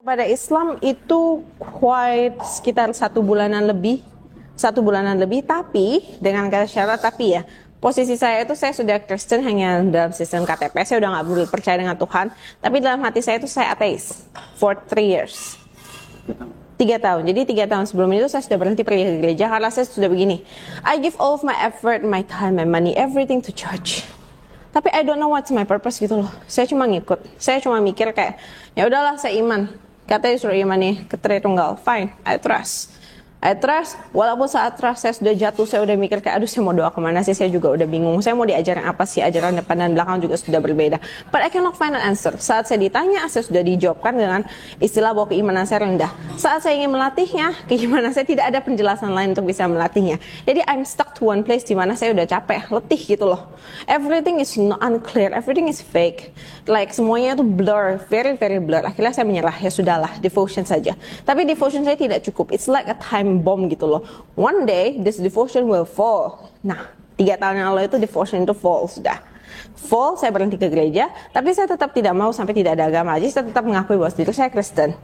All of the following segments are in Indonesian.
Pada Islam itu quite sekitar 1 bulanan lebih, tapi dengan kata syarat tapi ya, posisi saya itu saya sudah Kristen hanya dalam sistem KTP, saya udah nggak percaya dengan Tuhan, tapi dalam hati saya itu saya ateis for 3 years. 3 tahun, jadi 3 tahun sebelum itu saya sudah berhenti pergi ke gereja karena saya sudah begini, I give all of my effort, my time, my money, everything to church. Tapi I don't know what's my purpose gitu loh. Saya cuma ngikut, saya cuma mikir kayak, ya udahlah saya iman. Katanya suruh iman nih ke Tritunggal, fine, I trust, walaupun saat trust saya sudah jatuh, saya udah mikir kayak, aduh saya mau doa kemana sih, saya juga udah bingung, saya mau diajarin apa sih, ajaran depan dan belakang juga sudah berbeda, but I cannot find an answer. Saat saya ditanya, saya sudah dijawabkan dengan istilah bahwa keimanan saya rendah. Saat saya ingin melatihnya, keimanan saya tidak ada penjelasan lain untuk bisa melatihnya. Jadi I'm stuck to one place di mana saya udah capek, letih gitu loh. Everything is unclear, everything is fake, like semuanya itu blur, very very blur. Akhirnya saya menyerah, ya sudahlah, devotion saja. Tapi devotion saya tidak cukup, it's like a time bomb gitu loh. One day this devotion will fall. Nah, 3 tahun yang lalu itu devotion itu fall, sudah fall. Saya berhenti ke gereja, tapi saya tetap tidak mau sampai tidak ada agama. Jadi saya tetap mengakui bahwa diri saya Kristen.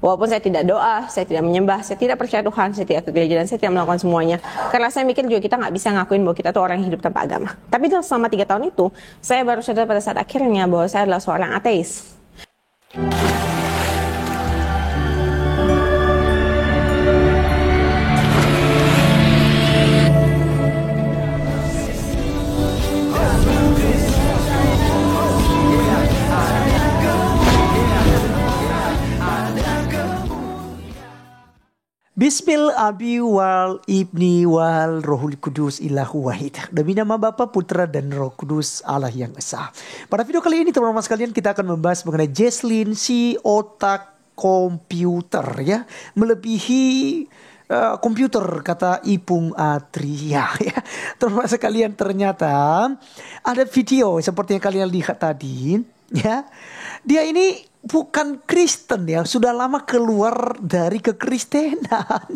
Walaupun saya tidak doa, saya tidak menyembah, saya tidak percaya Tuhan, saya tidak ke gereja, dan saya tidak melakukan semuanya. Karena saya mikir juga kita nggak bisa ngakuin bahwa kita tuh orang yang hidup tanpa agama. Tapi selama 3 tahun itu, saya baru sadar pada saat akhirnya bahwa saya adalah seorang ateis. Bismil abi wal ibni wal rohul kudus ilahu wahid. Demi nama Bapa, Putra dan Roh Kudus Allah yang esa. Pada video kali ini teman-teman sekalian, kita akan membahas mengenai Jesslyn, si otak komputer ya, melebihi komputer, kata Ipung Atria ya. Teman-teman sekalian, ternyata ada video seperti yang kalian lihat tadi ya. Dia ini bukan Kristen ya, sudah lama keluar dari kekristenan.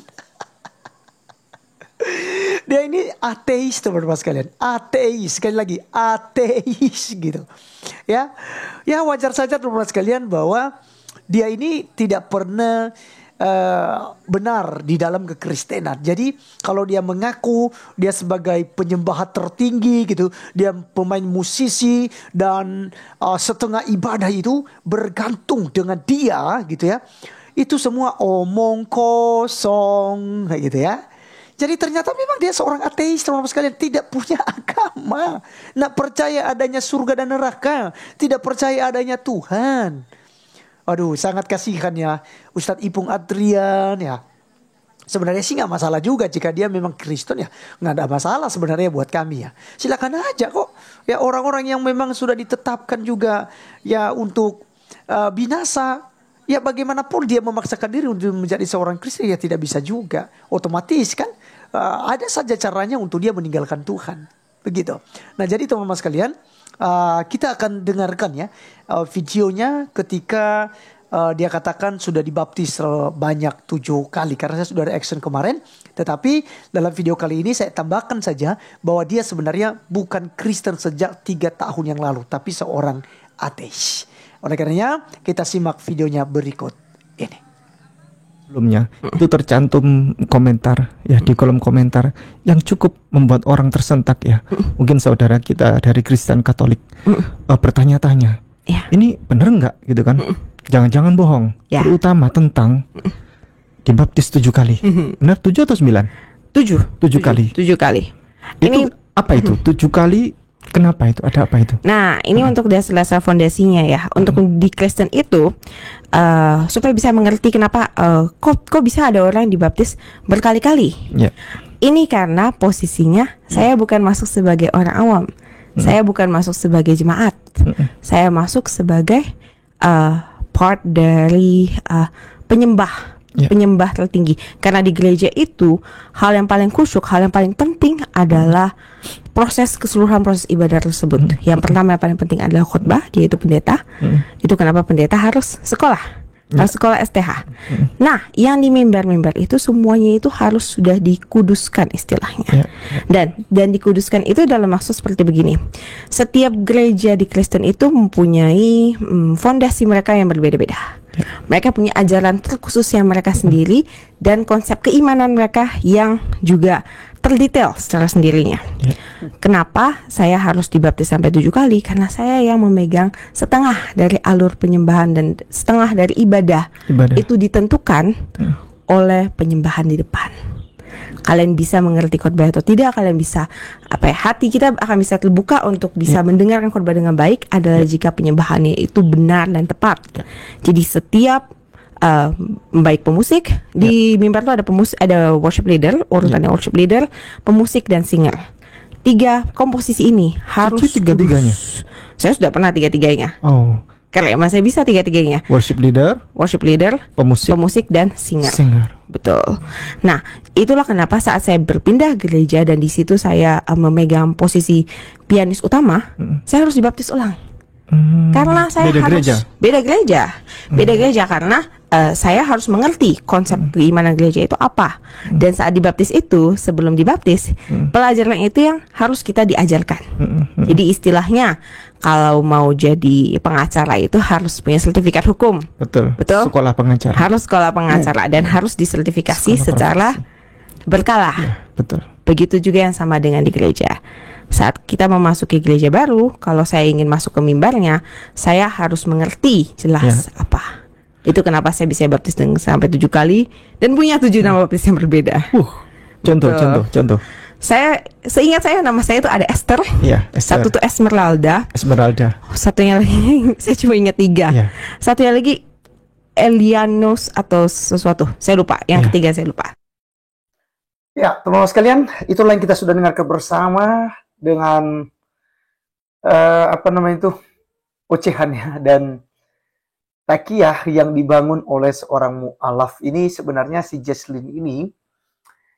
Dia ini ateis teman-teman sekalian, ateis, sekali lagi ateis gitu. Ya wajar saja teman-teman sekalian bahwa dia ini tidak pernah benar di dalam kekristenan. Jadi kalau dia mengaku dia sebagai penyembah tertinggi gitu, dia pemain musisi dan setengah ibadah itu bergantung dengan dia gitu ya, itu semua omong kosong gitu ya. Jadi ternyata memang dia seorang ateis teman-teman sekalian, tidak punya agama, tidak percaya adanya surga dan neraka, tidak percaya adanya Tuhan. Aduh, sangat kasihan ya Ustadz Ipung Adrian ya. Sebenarnya sih nggak masalah juga jika dia memang Kristen ya, nggak ada masalah sebenarnya buat kami ya. Silakan aja kok ya, orang-orang yang memang sudah ditetapkan juga ya untuk binasa. Ya bagaimanapun dia memaksakan diri untuk menjadi seorang Kristen ya tidak bisa juga. Otomatis kan ada saja caranya untuk dia meninggalkan Tuhan. Begitu. Nah jadi teman-teman sekalian, kita akan dengarkan ya videonya ketika dia katakan sudah dibaptis banyak 7 kali. Karena saya sudah reaction kemarin. Tetapi dalam video kali ini saya tambahkan saja bahwa dia sebenarnya bukan Kristen sejak 3 tahun yang lalu, tapi seorang ateis. Oleh karenanya kita simak videonya berikut ini. Sebelumnya itu tercantum komentar ya di kolom komentar yang cukup membuat orang tersentak ya. Mungkin saudara kita dari Kristen Katolik bertanya-tanya, ini bener nggak gitu kan? Jangan-jangan bohong. Terutama tentang dibaptis 7 kali. Benar 7 atau 9? 7 kali. 7 kali. Itu apa itu? 7 kali. Kenapa itu? Ada apa itu? Nah, ini untuk dasar fondasinya ya. Untuk di Kristen itu supaya bisa mengerti kenapa kok bisa ada orang yang dibaptis berkali-kali. Ini karena posisinya saya bukan masuk sebagai orang awam. Saya bukan masuk sebagai jemaat. Saya masuk sebagai part dari penyembah. Penyembah tertinggi. Karena di gereja itu hal yang paling khusyuk, hal yang paling penting adalah keseluruhan proses ibadah tersebut. Yang pertama yang paling penting adalah khotbah, yaitu pendeta. Itu kenapa pendeta harus sekolah. Harus sekolah STH. Nah, yang di mimbar-mimbar itu semuanya itu harus sudah dikuduskan istilahnya. Dan dikuduskan itu dalam maksud seperti begini. Setiap gereja di Kristen itu mempunyai fondasi mereka yang berbeda-beda. Mereka punya ajaran terkhususnya mereka sendiri dan konsep keimanan mereka yang juga terdetail secara sendirinya. Kenapa saya harus dibaptis sampai 7 kali? Karena saya yang memegang setengah dari alur penyembahan dan setengah dari ibadah. Itu ditentukan oleh penyembahan di depan. Kalian bisa mengerti khotbah atau tidak, kalian bisa hati kita akan bisa terbuka untuk bisa mendengarkan khotbah dengan baik adalah jika penyembahannya itu benar dan tepat. Jadi setiap baik pemusik di mimbar itu ada worship leader, urutannya worship leader, pemusik dan singer. 3 komposisi ini harus tiga-tiganya. Saya sudah pernah 3-tiganya. Oh. Karena masih bisa 3-tiganya. Worship leader, pemusik dan singer. Betul. Nah, itulah kenapa saat saya berpindah gereja dan di situ saya memegang posisi pianis utama, saya harus dibaptis ulang. Karena saya beda gereja karena saya harus mengerti konsep keimanan gereja itu apa. Dan saat dibaptis itu, sebelum dibaptis, pelajaran itu yang harus kita diajarkan. Jadi istilahnya kalau mau jadi pengacara itu harus punya sertifikat hukum. Betul. Sekolah pengacara. Harus sekolah pengacara dan harus disertifikasi secara berkala. Betul. Begitu juga yang sama dengan di gereja. Saat kita memasuki gereja baru, kalau saya ingin masuk ke mimbarnya, saya harus mengerti jelas apa. Itu kenapa saya bisa baptis sampai 7 kali dan punya 7 nama baptis yang berbeda. Contoh. Seingat saya nama saya itu ada Esther. Esther. Satu tuh Esmeralda. Satunya lagi saya cuma ingat 3. Satunya lagi Elianos atau sesuatu. Saya lupa. Yang ketiga saya lupa. Ya, teman-teman sekalian, itulah yang kita sudah dengarkan bersama dengan ocehannya dan takiyah yang dibangun oleh seorang mu'alaf. Ini sebenarnya si Jesslyn ini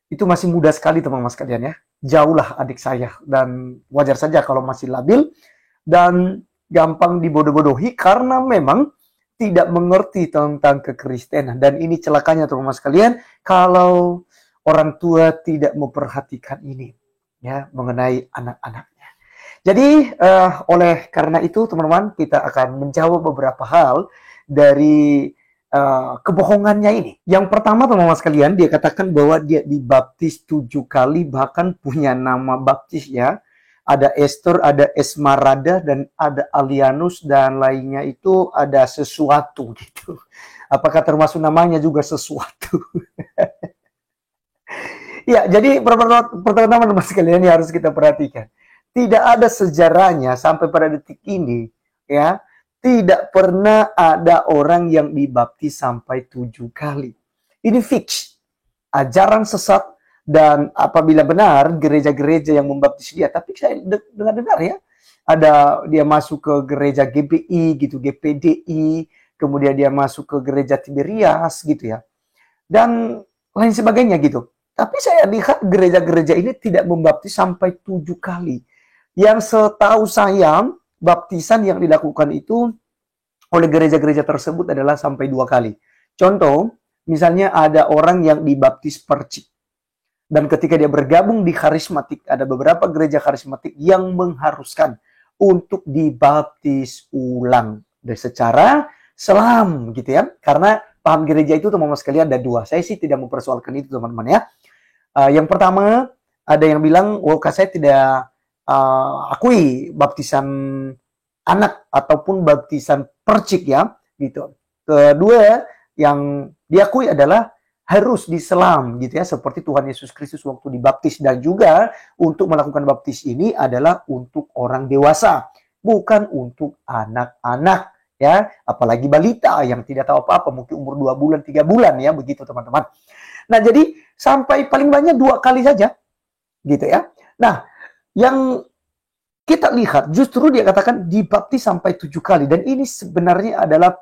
itu masih muda sekali teman-teman sekalian ya. Jauhlah adik saya dan wajar saja kalau masih labil dan gampang dibodoh-bodohi karena memang tidak mengerti tentang kekristenan. Dan ini celakanya teman-teman sekalian kalau orang tua tidak memperhatikan ini ya mengenai anak-anaknya. Jadi oleh karena itu teman-teman kita akan menjawab beberapa hal dari kebohongannya ini. Yang pertama teman-teman sekalian, dia katakan bahwa dia dibaptis 7 kali, bahkan punya nama baptis ya. Ada Esther, ada Esmeralda, dan ada Alianus, dan lainnya itu ada sesuatu gitu. Apakah termasuk namanya juga sesuatu? Ya, jadi pertama teman sekalian ini harus kita perhatikan. Tidak ada sejarahnya sampai pada detik ini, ya. Tidak pernah ada orang yang dibaptis sampai 7 kali. Ini fix. Ajaran sesat dan apabila benar gereja-gereja yang membaptis dia. Tapi saya dengar ya. Ada dia masuk ke gereja GBI gitu, GPDI. Kemudian dia masuk ke gereja Tiberias gitu ya. Dan lain sebagainya gitu. Tapi saya lihat gereja-gereja ini tidak membaptis sampai 7 kali. Yang setahu saya baptisan yang dilakukan itu oleh gereja-gereja tersebut adalah sampai 2 kali. Contoh, misalnya ada orang yang dibaptis percik. Dan ketika dia bergabung di karismatik, ada beberapa gereja karismatik yang mengharuskan untuk dibaptis ulang. Dan secara selam gitu ya. Karena paham gereja itu teman-teman sekalian ada 2. Saya sih tidak mempersoalkan itu teman-teman ya. Yang pertama, ada yang bilang, saya tidak akui baptisan anak ataupun baptisan percik ya gitu. Kedua yang diakui adalah harus diselam gitu ya, seperti Tuhan Yesus Kristus waktu dibaptis. Dan juga untuk melakukan baptis ini adalah untuk orang dewasa, bukan untuk anak-anak ya, apalagi balita yang tidak tahu apa-apa, mungkin umur 2 bulan 3 bulan ya, begitu teman-teman. Nah, jadi sampai paling banyak 2 kali saja gitu ya. Nah, yang kita lihat justru dia katakan dibaptis sampai 7 kali. Dan ini sebenarnya adalah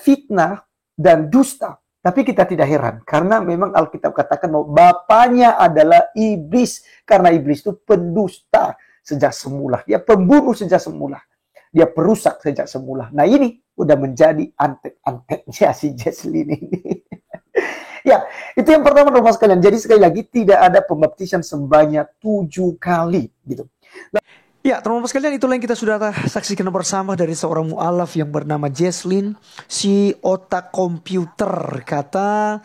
fitnah dan dusta. Tapi kita tidak heran. Karena memang Alkitab katakan bahwa bapaknya adalah iblis. Karena iblis itu pendusta sejak semula. Dia pembunuh sejak semula. Dia perusak sejak semula. Nah ini udah menjadi antek-anteknya si Jesslyn ini. Ya, itu yang pertama teman-teman sekalian. Jadi sekali lagi tidak ada pembaptisan sebanyak 7 kali gitu. Nah, Ya, teman-teman sekalian, itulah yang kita sudah saksikan bersama dari seorang mu'alaf yang bernama Jesslyn, si otak komputer, kata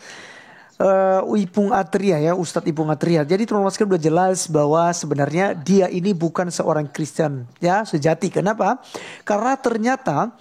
Ipung Atria ya, Ustadz Ipung Atria. Jadi teman-teman sekalian udah jelas bahwa sebenarnya dia ini bukan seorang Kristen ya sejati. Kenapa? Karena ternyata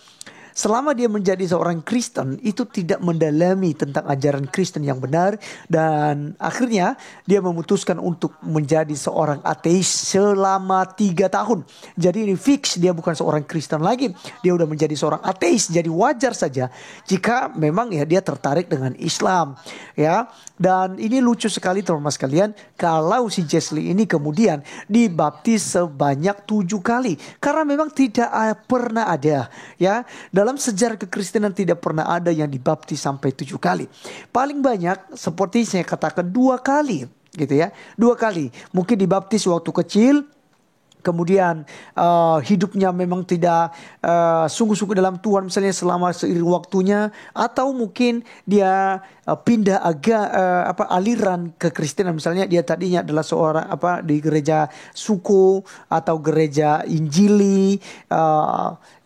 selama dia menjadi seorang Kristen itu tidak mendalami tentang ajaran Kristen yang benar, dan akhirnya dia memutuskan untuk menjadi seorang ateis selama 3 tahun. Jadi ini fix dia bukan seorang Kristen lagi, dia udah menjadi seorang ateis. Jadi wajar saja jika memang ya dia tertarik dengan Islam ya. Dan ini lucu sekali teman-teman sekalian, kalau si Jesslyn ini kemudian dibaptis sebanyak 7 kali, karena memang tidak pernah ada ya dalam sejarah kekristenan, tidak pernah ada yang dibaptis sampai 7 kali. Paling banyak seperti saya katakan 2 kali gitu ya, 2 kali. Mungkin dibaptis waktu kecil, kemudian hidupnya memang tidak sungguh-sungguh dalam Tuhan misalnya selama seiring waktunya, atau mungkin dia pindah aliran kekristenan, misalnya dia tadinya adalah seorang di gereja suku atau gereja Injili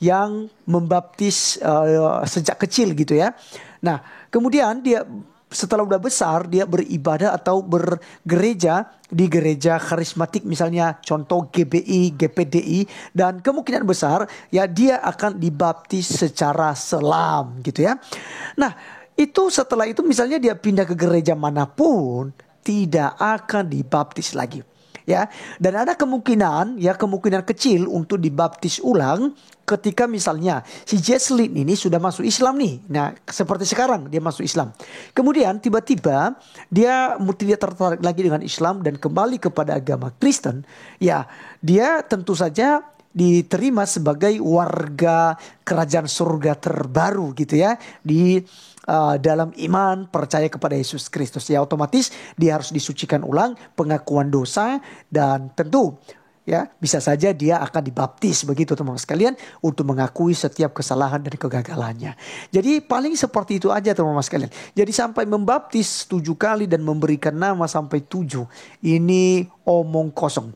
yang membaptis sejak kecil gitu ya. Nah, kemudian dia setelah udah besar dia beribadah atau bergereja di gereja karismatik, misalnya contoh GBI, GPDI, dan kemungkinan besar ya dia akan dibaptis secara selam gitu ya. Nah, itu setelah itu misalnya dia pindah ke gereja manapun tidak akan dibaptis lagi. Ya, dan ada kemungkinan kecil untuk dibaptis ulang ketika misalnya si Jesslyn ini sudah masuk Islam nih. Nah, seperti sekarang dia masuk Islam. Kemudian tiba-tiba dia tidak tertarik lagi dengan Islam dan kembali kepada agama Kristen. Ya, dia tentu saja diterima sebagai warga kerajaan surga terbaru gitu ya, di dalam iman percaya kepada Yesus Kristus. Ya, otomatis dia harus disucikan ulang, pengakuan dosa, dan tentu ya bisa saja dia akan dibaptis begitu teman-teman sekalian, untuk mengakui setiap kesalahan dan kegagalannya. Jadi paling seperti itu aja teman-teman sekalian. Jadi sampai membaptis 7 kali dan memberikan nama sampai 7, ini omong kosong.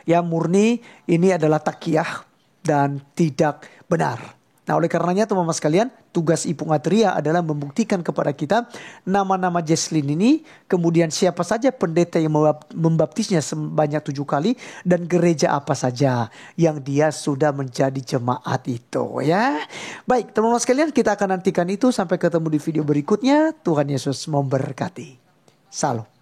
Ya, murni ini adalah takiyah dan tidak benar. Nah, oleh karenanya teman-teman sekalian, tugas Ipung Atria adalah membuktikan kepada kita nama-nama Jesslyn ini, kemudian siapa saja pendeta yang membaptisnya sebanyak 7 kali, dan gereja apa saja yang dia sudah menjadi jemaat itu ya. Baik teman-teman sekalian, kita akan nantikan itu sampai ketemu di video berikutnya. Tuhan Yesus memberkati. Salam.